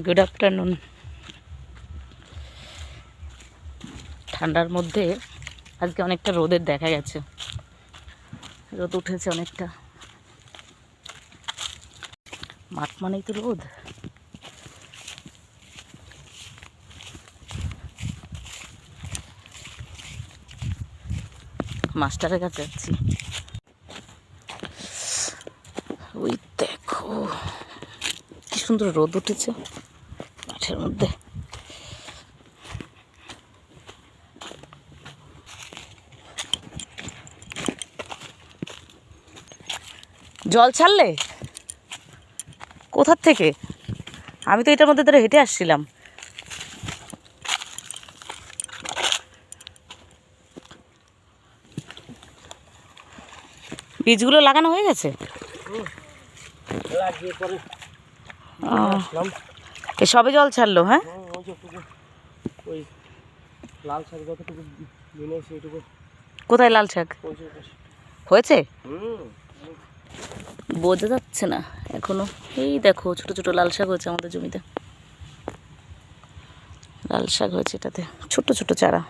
Good afternoon. ঠান্ডার মধ্যে আজকে অনেকটা রোদের দেখা গেছে, রোদ উঠেছে অনেকটা। মাঠ মানেই তো রোদ। মাস্টারের কাছে যাচ্ছি। ওই দেখো কি সুন্দর রোদ উঠেছে মাঠের মধ্যে। জল ছাড়লে কোথার থেকে? আমি তো এটার মধ্যে ধরে হেঁটে আসছিলাম। বীজগুলো লাগানো হয়ে গেছে? এ সবে জল ছাড়লো? হ্যাঁ, কোথায় লাল শাক হয়েছে? বোঝা যাচ্ছে না এখনো। এই দেখো ছোট ছোট লাল শাক হয়েছে আমাদের জমিতে। লাল শাক হয়েছে এটাতে, ছোট ছোট চারা।